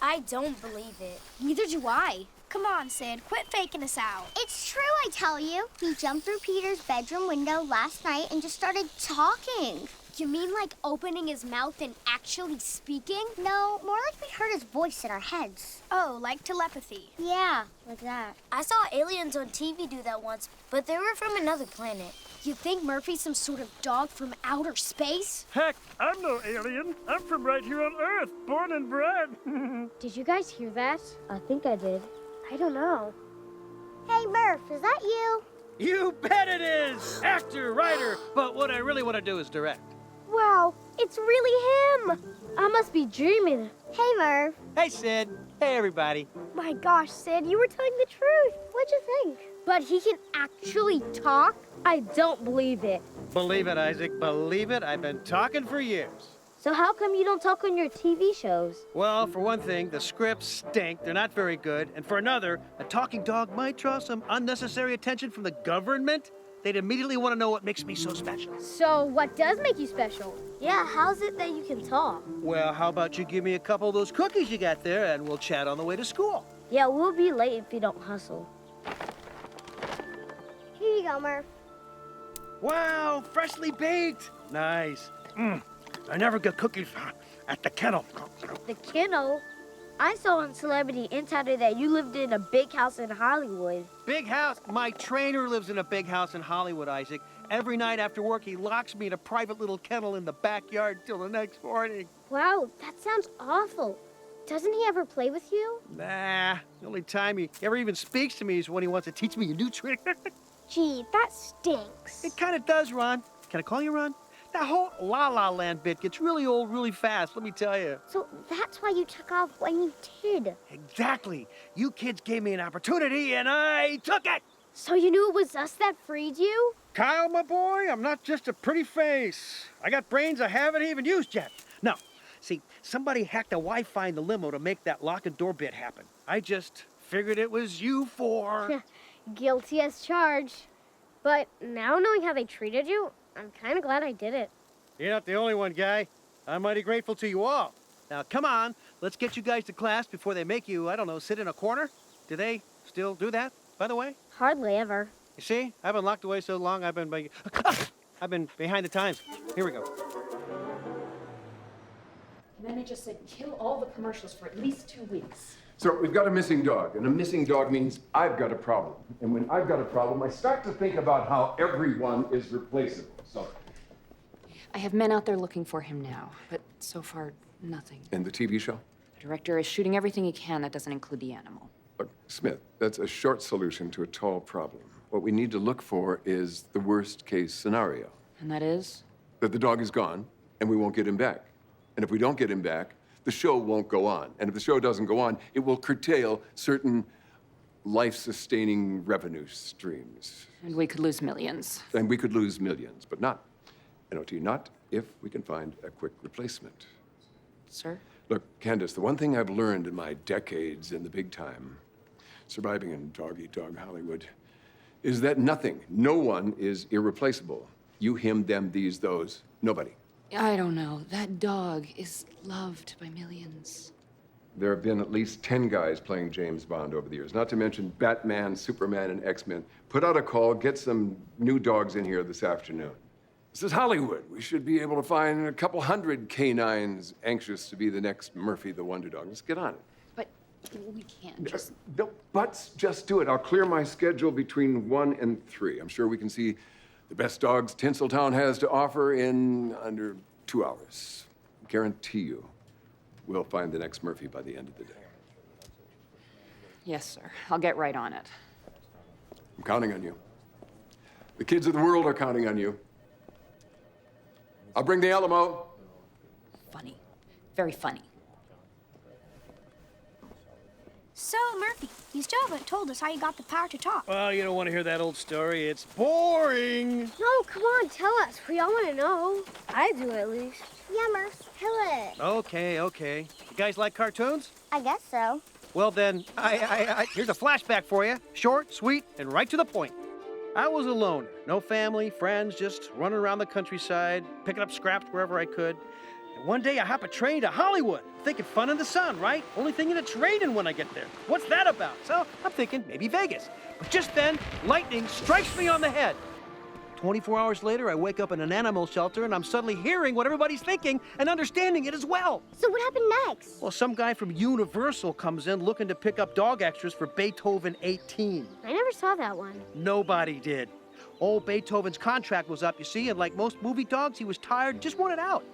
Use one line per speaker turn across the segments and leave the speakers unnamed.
I don't believe it.
Neither do I. Come on, Sid, quit faking us out.
It's true, I tell you. He jumped through Peter's bedroom window last night and just started talking.
You mean like opening his mouth and actually speaking?
No, more like we heard his voice in our heads.
Oh, like telepathy.
Yeah, like that.
I saw aliens on TV do that once, but they were from another planet.
You think Murphy's some sort of dog from outer space?
Heck, I'm no alien. I'm from right here on Earth, born and bred.
Did you guys hear that?
I think I did.
I don't know.
Hey, Murph, is that you?
You bet it is! Actor, writer, but what I really want to do is direct.
Wow, it's really him! I must be dreaming.
Hey, Murph.
Hey, Sid. Hey, everybody.
My gosh, Sid, you were telling the truth.
What'd you think?
But he can actually talk? I don't believe it.
Believe it, Isaac. Believe it. I've been talking for years.
So how come you don't talk on your TV shows?
Well, for one thing, the scripts stink. They're not very good. And for another, a talking dog might draw some unnecessary attention from the government. They'd immediately want to know what makes me so special.
So what does make you special?
Yeah, how's it that you can talk?
Well, how about you give me a couple of those cookies you got there, and we'll chat on the way to school.
Yeah, we'll be late if you don't hustle.
Here you go, Murph.
Wow, freshly baked. Nice. I never get cookies at the kennel.
The kennel? I saw on Celebrity Insider that you lived in a big house in Hollywood.
Big house? My trainer lives in a big house in Hollywood, Isaac. Every night after work, he locks me in a private little kennel in the backyard till the next morning.
Wow, that sounds awful. Doesn't he ever play with you?
Nah, the only time he ever even speaks to me is when he wants to teach me a new trick.
Gee, that stinks.
It kind of does, Ron. Can I call you Ron? That whole La La Land bit gets really old really fast, let me tell you.
So that's why you took off when you did.
Exactly. You kids gave me an opportunity, and I took it.
So you knew it was us that freed you?
Kyle, my boy, I'm not just a pretty face. I got brains I haven't even used yet. No, see, somebody hacked the Wi-Fi in the limo to make that lock and door bit happen. I just figured it was you four.
Guilty as charged. But now knowing how they treated you, I'm kind of glad I did it.
You're not the only one, guy. I'm mighty grateful to you all. Now, come on, let's get you guys to class before they make you, I don't know, sit in a corner. Do they still do that, by the way?
Hardly ever.
You see, I've been locked away so long, I've been behind the times. Here we go.
And then they just said, kill all the commercials for at least 2 weeks.
So we've got a missing dog, and a missing dog means I've got a problem. And when I've got a problem, I start to think about how everyone is replaceable. So.
I have men out there looking for him now, but so far, nothing.
And the TV show?
The director is shooting everything he can. That doesn't include the animal.
Look, Smith, that's a short solution to a tall problem. What we need to look for is the worst case scenario.
And that is?
That the dog is gone, and we won't get him back. And if we don't get him back, the show won't go on. And if the show doesn't go on, it will curtail certain life-sustaining revenue streams.
And we could lose millions.
And we could lose millions, but not, N-O-T, not if we can find a quick replacement.
Sir?
Look, Candace, the one thing I've learned in my decades in the big time, surviving in dog-eat-dog Hollywood, is that nothing, no one is irreplaceable. You, him, them, these, those, nobody.
I don't know. That dog is loved by millions.
There have been at least 10 guys playing James Bond over the years, not to mention Batman, Superman, and X-Men. Put out a call, get some new dogs in here this afternoon. This is Hollywood. We should be able to find a couple hundred canines anxious to be the next Murphy the Wonder Dog. Let's get on it.
But we can't just...
No buts, just do it. I'll clear my schedule between 1 and 3. I'm sure we can see the best dogs Tinseltown has to offer in under 2 hours. Guarantee you, we'll find the next Murphy by the end of the day.
Yes, sir. I'll get right on it.
I'm counting on you. The kids of the world are counting on you. I'll bring the Alamo.
Funny. Very funny.
So, Murphy, you still haven't told us how you got the power to talk.
Well, you don't want to hear that old story. It's boring.
No, come on, tell us. We all want to know. I do, at least.
Yeah, Murph, tell it.
Okay. You guys like cartoons?
I guess so.
Well, then, here's a flashback for you. Short, sweet, and right to the point. I was a loner. No family, friends, just running around the countryside, picking up scraps wherever I could. And One day I hop a train to Hollywood, thinking fun in the sun, right? Only thinking it's raining when I get there. What's that about? So I'm thinking maybe Vegas. But just then, lightning strikes me on the head. 24 hours later, I wake up in an animal shelter and I'm suddenly hearing what everybody's thinking and understanding it as well.
So what happened next?
Well, some guy from Universal comes in looking to pick up dog extras for Beethoven 18.
I never saw that one.
Nobody did. Old Beethoven's contract was up, you see, and like most movie dogs, he was tired, just wanted out.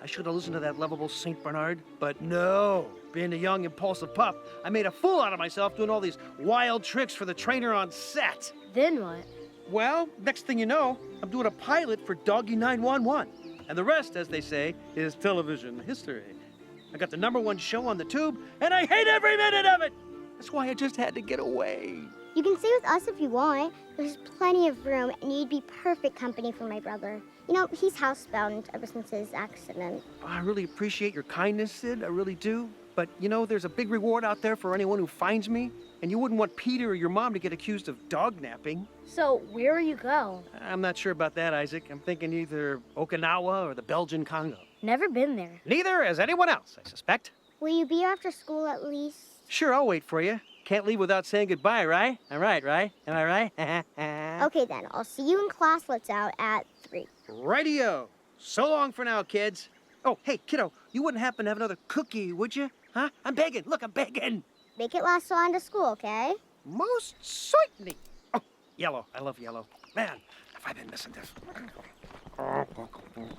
I should have listened to that lovable St. Bernard, but no. Being a young, impulsive pup, I made a fool out of myself doing all these wild tricks for the trainer on set.
Then what?
Well, next thing you know, I'm doing a pilot for Doggy 911. And the rest, as they say, is television history. I got the #1 show on the tube, and I hate every minute of it! That's why I just had to get away.
You can stay with us if you want. There's plenty of room, and you'd be perfect company for my brother. You know, he's housebound ever since his accident.
I really appreciate your kindness, Sid, I really do. But, you know, there's a big reward out there for anyone who finds me, and you wouldn't want Peter or your mom to get accused of dog napping.
So, where will you go?
I'm not sure about that, Isaac. I'm thinking either Okinawa or the Belgian Congo.
Never been there.
Neither has anyone else, I suspect.
Will you be here after school at least?
Sure, I'll wait for you. Can't leave without saying goodbye, right? All right, right? Am I right?
Okay then, I'll see you in class lets out at 3.
Radio. So long for now, kids. Oh, hey, kiddo, you wouldn't happen to have another cookie, would you? Huh? I'm begging. Look, I'm begging.
Make it last till on to school, okay?
Most certainly. Oh, yellow. I love yellow. Man, have I been missing this?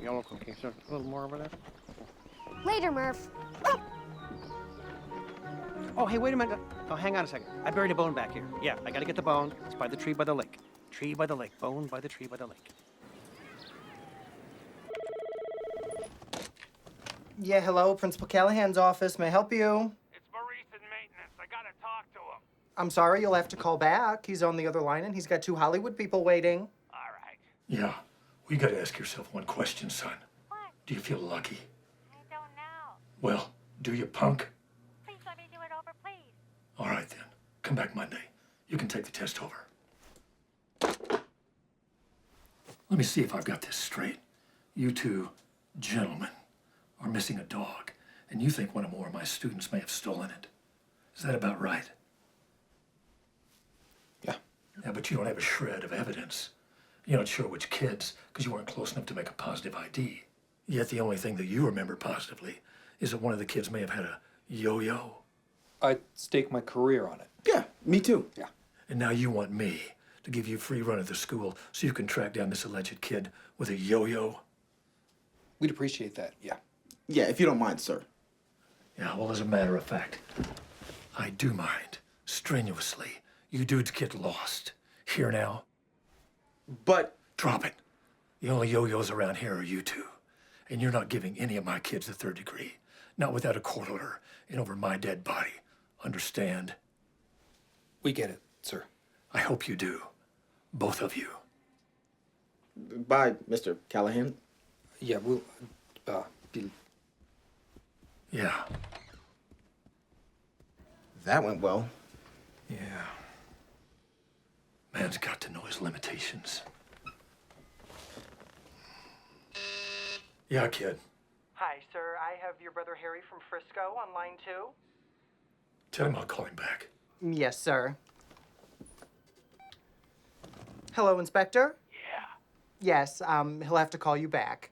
Yellow cookie. Is there a little more over there?
Later, Murph.
Oh, hey, wait a minute. Oh, hang on a second. I buried a bone back here. Yeah, I gotta get the bone. It's by the tree by the lake. Tree by the lake. Bone by the tree by the lake.
Yeah, hello, Principal Callahan's office. May I help you?
It's Maurice in maintenance. I gotta talk to him.
I'm sorry, you'll have to call back. He's on the other line and he's got 2 Hollywood people waiting.
All right.
Yeah, well, you gotta ask yourself one question, son.
What?
Do you feel lucky?
I don't know.
Well, do you, punk?
Please let me do it over, please.
All right, then. Come back Monday. You can take the test over. Let me see if I've got this straight. You two gentlemen are missing a dog, and you think one or more of my students may have stolen it. Is that about right?
Yeah.
Yeah, but you don't have a shred of evidence. You're not sure which kids, because you weren't close enough to make a positive ID. Yet the only thing that you remember positively is that one of the kids may have had a yo-yo.
I'd stake my career on it.
Yeah, me too.
Yeah.
And now you want me to give you free run of the school so you can track down this alleged kid with a yo-yo?
We'd appreciate that, yeah.
Yeah, if you don't mind, sir.
Yeah, well, as a matter of fact, I do mind, strenuously. You dudes get lost. Here now.
But...
Drop it. The only yo-yos around here are you two. And you're not giving any of my kids the 3rd degree. Not without a court order and over my dead body. Understand?
We get it, sir.
I hope you do. Both of you.
Bye, Mr. Callahan.
Yeah, we'll, be...
Yeah.
That went well.
Yeah. Man's got to know his limitations. Yeah, kid.
Hi, sir. I have your brother Harry from Frisco on line 2.
Tell him I'll call him back.
Yes, sir. Hello, Inspector?
Yeah.
Yes, he'll have to call you back.